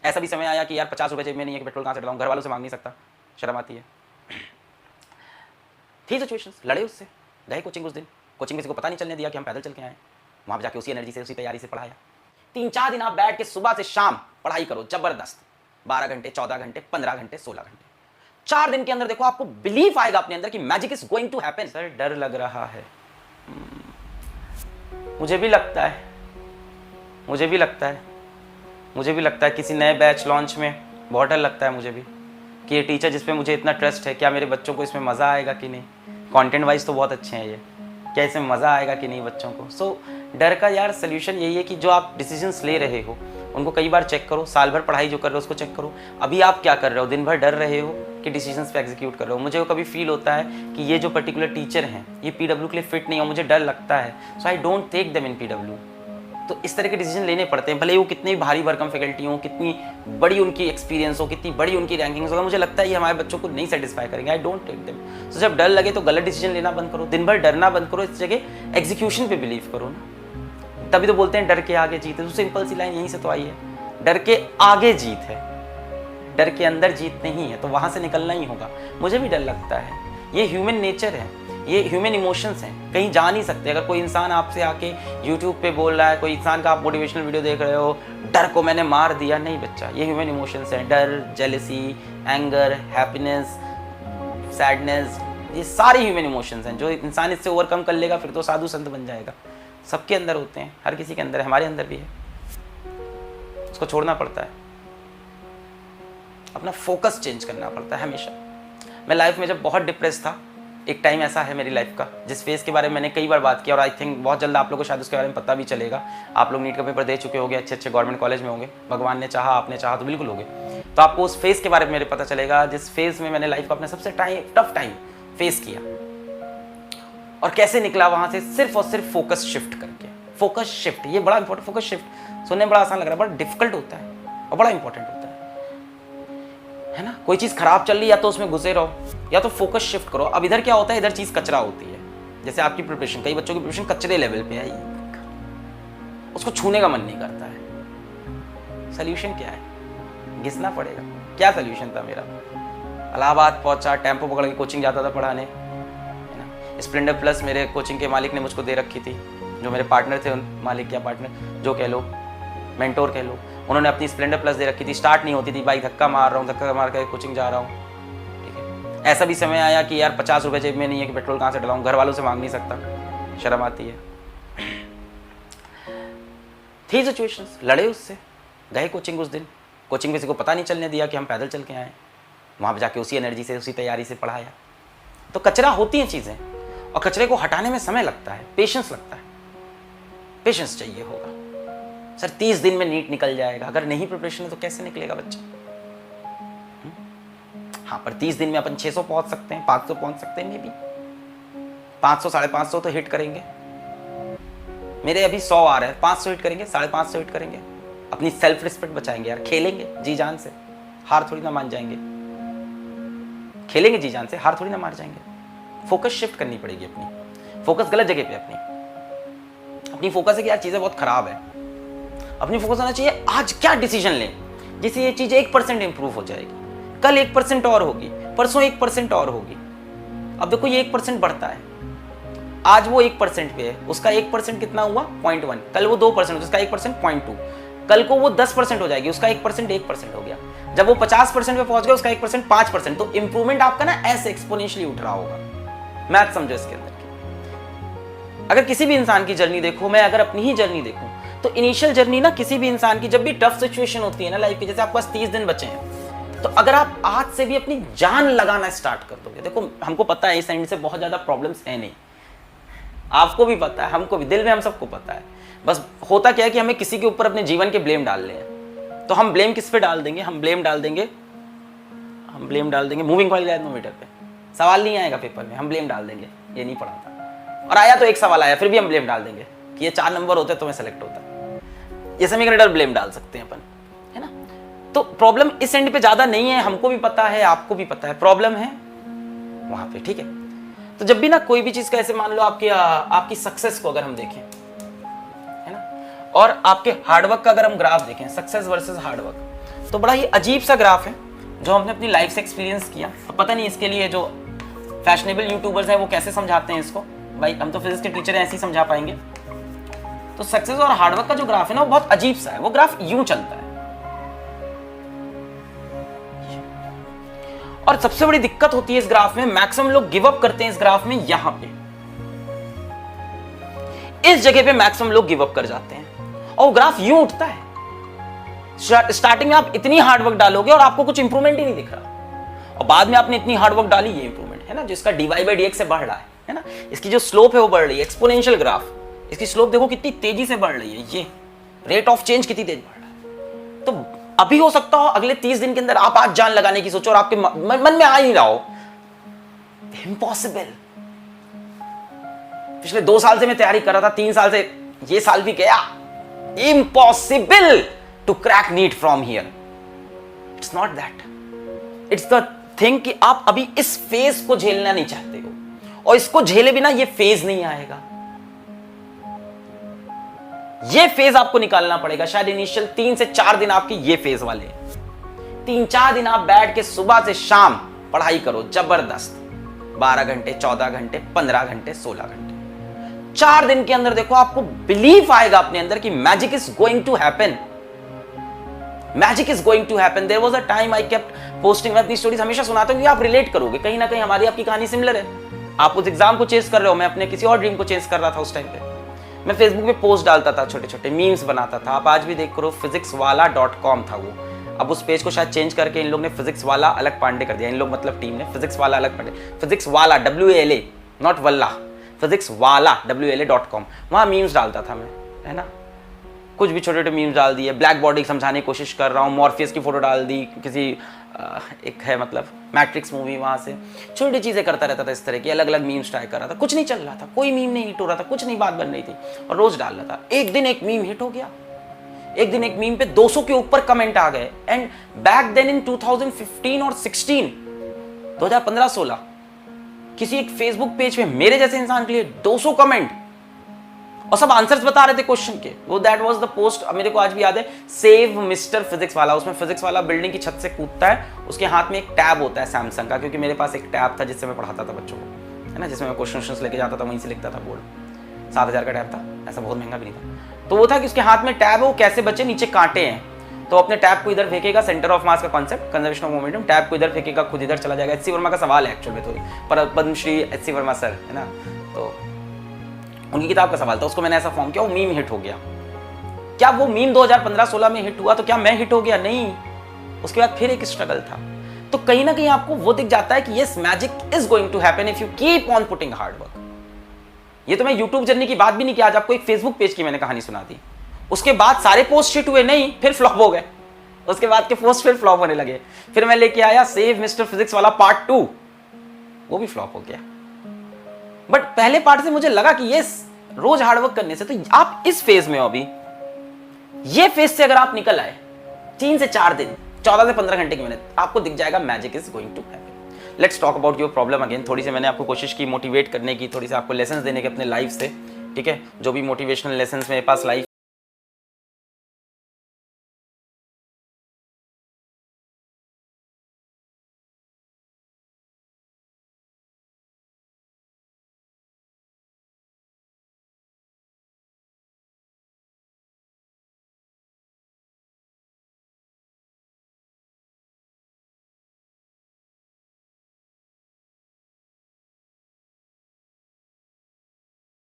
ऐसा भी समय आया कि यार 50 रुपये जेब में नहीं है कि पेट्रोल कहाँ से डलाऊं, घर वालों से मांग नहीं सकता, शर्म आती है। थी सिचुएशंस, लड़े उससे, गए कोचिंग उस दिन, कोचिंग में किसी को पता नहीं चलने दिया कि हम पैदल चल के आए, वहाँ पर जाके उसी एनर्जी से उसी तैयारी से पढ़ाया। 3-4 दिन आप बैठ के सुबह से शाम पढ़ाई करो जबरदस्त, 12 घंटे, 14 घंटे, 15 घंटे, 16 घंटे। 4 दिन के अंदर देखो आपको बिलीफ आएगा अपने अंदर कि magic is going to happen. Sir डर लग रहा है, मुझे भी लगता है, मुझे भी लगता है, मुझे भी लगता है किसी नए बैच लॉन्च में बहुत डर लगता है मुझे भी कि ये टीचर जिस पे मुझे इतना ट्रस्ट है, क्या मेरे बच्चों को इसमें मज़ा आएगा कि नहीं। कंटेंट वाइज तो बहुत अच्छे हैं ये, क्या इसमें मज़ा आएगा कि नहीं बच्चों को। सो डर का यार सोल्यूशन यही है कि जो आप डिसीजंस ले रहे हो उनको कई बार चेक करो, साल भर पढ़ाई जो कर रहे हो उसको चेक करो, अभी आप क्या कर रहे हो, दिन भर डर रहे हो कि डिसीजंस पे एग्जीक्यूट कर रहे हो। मुझे कभी फील होता है कि ये जो पर्टिकुलर टीचर हैं ये पीडब्ल्यू के लिए फिट नहीं हो, मुझे डर लगता है, so I don't take them in PW. तो इस तरह के डिसीजन लेने पड़ते हैं, भले वो कितनी भारी भरकम फैकल्टी हो, कितनी बड़ी उनकी एक्सपीरियंस हो, कितनी बड़ी उनकी रैंकिंग्स हो, मुझे लगता है ये हमारे बच्चों को नहीं सेटिस्फाई करेंगे, आई डोंट टेक देम। सो जब डर लगे तो गलत डिसीजन लेना बंद करो, दिन भर डरना बंद करो, इस जगह एग्जीक्यूशन पे बिलीव करो ना। तभी तो बोलते हैं डर के आगे जीत है, तो सिंपल सी लाइन यहीं से तो आई है, डर के आगे जीत है, डर के अंदर जीत नहीं है, तो वहां से निकलना ही होगा। मुझे भी डर लगता है, ये ह्यूमन नेचर है, ये ह्यूमन इमोशंस हैं, कहीं जा नहीं सकते। अगर कोई इंसान आपसे आके यूट्यूब पे बोल रहा है, कोई इंसान का आप मोटिवेशनल वीडियो देख रहे हो, डर को मैंने मार दिया, नहीं बच्चा, ये ह्यूमन इमोशंस हैं, डर, जेलसी, एंगर, हैप्पीनेस, सैडनेस, ये सारे ह्यूमन इमोशंस हैं। जो इंसान इससे ओवरकम कर लेगा फिर तो साधु संत बन जाएगा। सबके अंदर होते हैं, हर किसी के अंदर है, हमारे अंदर भी है, उसको छोड़ना पड़ता है, अपना फोकस चेंज करना पड़ता है हमेशा। मैं लाइफ में जब बहुत डिप्रेस था, एक टाइम ऐसा है मेरी लाइफ का जिस फेज़ के बारे में मैंने कई बार बात किया, और आई थिंक बहुत जल्द आप लोगों को शायद उसके बारे में पता भी चलेगा। आप लोग नीट का पेपर दे चुके होंगे, अच्छे अच्छे गवर्नमेंट कॉलेज में होंगे, भगवान ने चाहा, आपने चाहा तो बिल्कुल होंगे, तो आपको उस फेज़ के बारे में मेरे पता चलेगा जिस फेज़ में मैंने लाइफ का अपने सबसे टफ टाइम फेस किया, और कैसे निकला वहाँ से, सिर्फ और सिर्फ फोकस शिफ्ट करके। फोकस शिफ्ट, ये बड़ा इंपॉर्टेंट, फोकस शिफ्ट सुनने में बड़ा आसान लग रहा है, बड़ा डिफिकल्ट होता है और बड़ा इंपॉर्टेंट होता है ना। कोई चीज़ खराब चल रही है या तो उसमें घुसे रहो या तो फोकस शिफ्ट करो। अब इधर क्या होता है, इधर चीज़ कचरा होती है, जैसे आपकी प्रिपरेशन, कई बच्चों की प्रिपरेशन कचरे लेवल पे है, उसको छूने का मन नहीं करता है। सोल्यूशन क्या है, घिसना पड़ेगा। क्या सोल्यूशन था मेरा, इलाहाबाद पहुंचा, टेम्पो पकड़ के कोचिंग जाता था पढ़ाने, है ना। स्प्लेंडर प्लस मेरे कोचिंग के मालिक ने मुझको दे रखी थी, जो मेरे पार्टनर थे, मालिक या पार्टनर जो कह लो, मेंटोर कह लो, उन्होंने अपनी स्प्लेंडर प्लस दे रखी थी। स्टार्ट नहीं होती थी, बाइक धक्का मार रहा हूँ, धक्का मार कर कोचिंग जा रहा हूँ, ठीक है। ऐसा भी समय आया कि यार 50 रुपये जेब में नहीं है कि पेट्रोल कहाँ से डलाऊं, घर वालों से मांग नहीं सकता, शर्म आती है। थी सिचुएशंस, लड़े उससे, गए कोचिंग उस दिन, कोचिंग में किसी को पता नहीं चलने दिया कि हम पैदल चल के आए, वहाँ पर जाके उसी एनर्जी से उसी तैयारी से पढ़ाया। तो कचरा होती हैं चीज़ें, और कचरे को हटाने में समय लगता है, पेशेंस लगता है, पेशेंस चाहिए होगा। सर 30 दिन में नीट निकल जाएगा, अगर नहीं प्रिपरेशन है तो कैसे निकलेगा बच्चा। हाँ, पर 30 दिन में अपन 600 पहुंच सकते हैं, 500 पहुंच सकते हैं, मे बी 500 550 तो हिट करेंगे। मेरे अभी 100 आ रहे हैं, 500 हिट करेंगे, 550 हिट करेंगे, अपनी सेल्फ रिस्पेक्ट बचाएंगे यार, खेलेंगे जी जान से, हार थोड़ी ना मान जाएंगे, खेलेंगे जी जान से, हार थोड़ी ना मार जाएंगे। फोकस शिफ्ट करनी पड़ेगी अपनी, फोकस गलत जगह पे अपनी फोकस है कि यार चीजें बहुत खराब है, अपनी फोकस होना चाहिए आज क्या डिसीजन लें जिससे ये चीज 1% इंप्रूव हो जाएगी, कल 1% और होगी, परसों 1% और होगी। अब देखो ये 1% बढ़ता है, आज वो 1% पे है, उसका 1% कितना हुआ 0.1, कल वो 2%, उसका 1% 0.2, कल को वो 10% हो जाएगी, उसका 1% हो गया, जब वो 50% पे पहुंच गया उसका 1% 5%, तो इंप्रूवमेंट आपका ना ऐसे एक्सपोनेंशियली उठ रहा होगा। मैथ समझो इसके अंदर की। अगर किसी भी इंसान की जर्नी देखो, मैं अगर अपनी ही जर्नी देखूं तो इनिशियल जर्नी ना किसी भी इंसान की, जब भी टफ सिचुएशन होती है ना लाइफ की, जैसे आपके पास 30 दिन बचे हैं, तो अगर आप आज से भी अपनी जान लगाना स्टार्ट कर दोगे, देखो हमको पता है इस एंड से बहुत ज्यादा प्रॉब्लम्स है नहीं, आपको भी पता है, हमको भी, दिल में हम सबको पता है, बस होता क्या है कि हमें किसी के ऊपर अपने जीवन के ब्लेम डालने हैं। तो हम ब्लेम किस पे डाल देंगे, हम ब्लेम डाल देंगे मूविंग कॉइल एथनोमीटर पे। सवाल नहीं आएगा पेपर में, हम ब्लेम डाल देंगे ये नहीं पढ़ा था, और आया तो एक सवाल आया फिर भी हम ब्लेम डाल देंगे कि ये 4 नंबर होते तो मैं सेलेक्ट होता। ये समीकरण ब्लेम डाल सकते हैं अपन, है ना। तो प्रॉब्लम इस एंड पे ज्यादा नहीं है, हमको भी पता है, आपको भी पता है, प्रॉब्लम है वहां पे, ठीक है। तो जब भी ना कोई भी चीज का, ऐसे मान लो आपकी सक्सेस को अगर हम देखें, है ना, और आपके हार्डवर्क का अगर हम ग्राफ देखें, सक्सेस वर्सेस हार्डवर्क, तो बड़ा ही अजीब सा ग्राफ है जो हमने अपनी लाइफ से एक्सपीरियंस किया। तो पता नहीं इसके लिए जो फैशनेबल यूट्यूबर्स हैं वो कैसे समझाते हैं इसको, भाई हम तो फिजिक्स के टीचर हैं, ऐसे ही समझा पाएंगे। तो सक्सेस और हार्डवर्क का जो ग्राफ है ना वो बहुत अजीब सा है। वो ग्राफ यूं चलता है और सबसे बड़ी दिक्कत होती है इस ग्राफ में, मैक्सिमम लोग गिव अप करते हैं इस ग्राफ में। यहां पे इस जगह पे मैक्सिमम लोग गिव अप कर जाते हैं और ग्राफ यूं उठता है। स्टार्टिंग में आप इतनी हार्डवर्क डालोगे और आपको कुछ इंप्रूवमेंट ही नहीं दिख रहा, और बाद में आपने इतनी हार्डवर्क डाली, ये इंप्रूवमेंट है ना, जिसका dy/dx से बढ़ रहा है ना। इसकी जो स्लोप है वो बढ़ रही है, एक्सपोनेंशियल ग्राफ। इसकी स्लोप देखो कितनी तेजी से बढ़ रही है, ये रेट ऑफ चेंज कितनी तेज बढ़ रहा है। तो अभी हो सकता हो अगले 30 दिन के अंदर आप आज जान लगाने की सोचो और आपके मन में आ ही रहा हो इम्पॉसिबल। पिछले 2 साल से मैं तैयारी कर रहा था, 3 साल से, ये साल भी गया, impossible to crack NEET from here. It's not that, it's the thing कि आप अभी इस फेज को झेलना नहीं चाहते हो, और इसको झेले बिना ये फेज नहीं आएगा। ये फेज आपको निकालना पड़ेगा। शायद इनिशियल 3 से 4 दिन आपके ये फेज वाले, 3-4 दिन आप बैठ के सुबह से शाम पढ़ाई करो जबरदस्त, 12 घंटे, 14 घंटे, 15 घंटे, 16 घंटे। 4 दिन के अंदर देखो आपको बिलीफ आएगा अपने अंदर कि magic is going to happen, magic is going to happen. There was a time I kept posting, मैं अपनी स्टोरीज हमेशा सुनाता हूं कि आप रिलेट करोगे, कहीं ना कहीं हमारी आपकी कहानी सिमिलर है। आप उस एग्जाम को चेस कर रहे हो, मैं अपने किसी और ड्रीम को चेस कर रहा था उस टाइम पे। मैं फेसबुक पे पोस्ट डालता था, छोटे छोटे मीम्स बनाता था। आप आज भी देख करो, physicswala.com था वो। अब उस पेज को शायद चेंज करके इन लोग ने फिजिक्स वाला अलग पांडे कर दिया। इन लोग मतलब टीम ने फिजिक्स वाला अलग पांडे, फिजिक्स वाला WALA नॉट वल्ला, फिजिक्स वाला WALA.com। वहाँ मीम्स डालता था मैं, है ना, कुछ भी छोटे छोटे मीम्स डाल दिए, ब्लैक बॉडी समझाने की कोशिश कर रहा हूँ, मॉर्फियस की फोटो डाल दी, किसी एक है मतलब मैट्रिक्स मूवी, वहाँ से छोटी चीज़ें करता रहता था, इस तरह की अलग अलग मीम्स ट्राई कर रहा था। कुछ नहीं चल रहा था, कोई मीम नहीं हिट हो रहा था, कुछ नहीं बात बन रही थी, और रोज डाल रहा था। एक दिन एक मीम हिट हो गया, एक दिन एक मीम पे 200 के ऊपर कमेंट आ गए। एंड बैक देन इन 2015 और 16, 2015-16 किसी एक फेसबुक पेज पे मेरे जैसे इंसान के लिए 200 कमेंट, और सब आंसर्स बता रहे थे क्वेश्चन के। वो दैट वाज द पोस्ट, मेरे को आज भी याद है, सेव मिस्टर फिजिक्स वाला। उसमें फिजिक्स वाला बिल्डिंग की छत से कूदता है, उसके हाथ में एक टैब होता है सैमसंग का, क्योंकि मेरे पास एक टैब था जिससे मैं पढ़ाता था बच्चों को, है ना, जिसमें मैं क्वेश्चन लेके जाता था, वहीं से लिखता था बोर्ड। 7,000 का टैब था, ऐसा बहुत महंगा भी नहीं था। तो वो था कि उसके हाथ में टैब है, वो कैसे बचे, नीचे कांटे हैं, तो अपने टैब को इधर फेंकेगा, सेंटर ऑफ मास का concept, conservation of momentum, tab को इधर फेंकेगा, खुद इधर चला जाएगा। एच.सी. वर्मा का सवाल है एक्चुअल में, तो पर पद्मश्री एच.सी. वर्मा सर, है ना, तो उनकी किताब का सवाल था, उसको मैंने ऐसा फॉर्म किया, वो मीम हिट हो गया। क्या वो मीम 2015-16 में हिट हुआ तो क्या मैं हिट हो गया? नहीं, उसके बाद फिर एक स्ट्रगल था। तो कहीं ना कहीं आपको वो दिख जाता है कि yes, magic is going to happen if you keep on putting hard work. ये तो मैं यूट्यूब जर्नी की बात भी नहीं की, आज आपको एक फेसबुक पेज की मैंने कहानी सुना दी। उसके बाद सारे पोस्ट हिट हुए नहीं, फिर फ्लॉप हो गए। उसके बाद के पोस्ट फिर फ्लॉप होने लगे। फिर मैं लेके आया सेव मिस्टर फिजिक्स वाला पार्ट 2, वो भी फ्लॉप हो गया। बट पहले पार्ट से मुझे लगा कि ये रोज हार्डवर्क करने से, तो आप इस फेज में हो अभी, ये फेज से अगर आप निकल आए 3 से 4 दिन, 14 से 15 घंटे की मेहनत, आपको दिख जाएगा magic is going to happen. Let's talk about your problem again. थोड़ी सी मैंने आपको कोशिश की मोटिवेट करने की, थोड़ी सी आपको लेसन्स देने के अपने लाइफ से, ठीक है, जो भी मोटिवेशनल लेसन्स मेरे पास लाइफ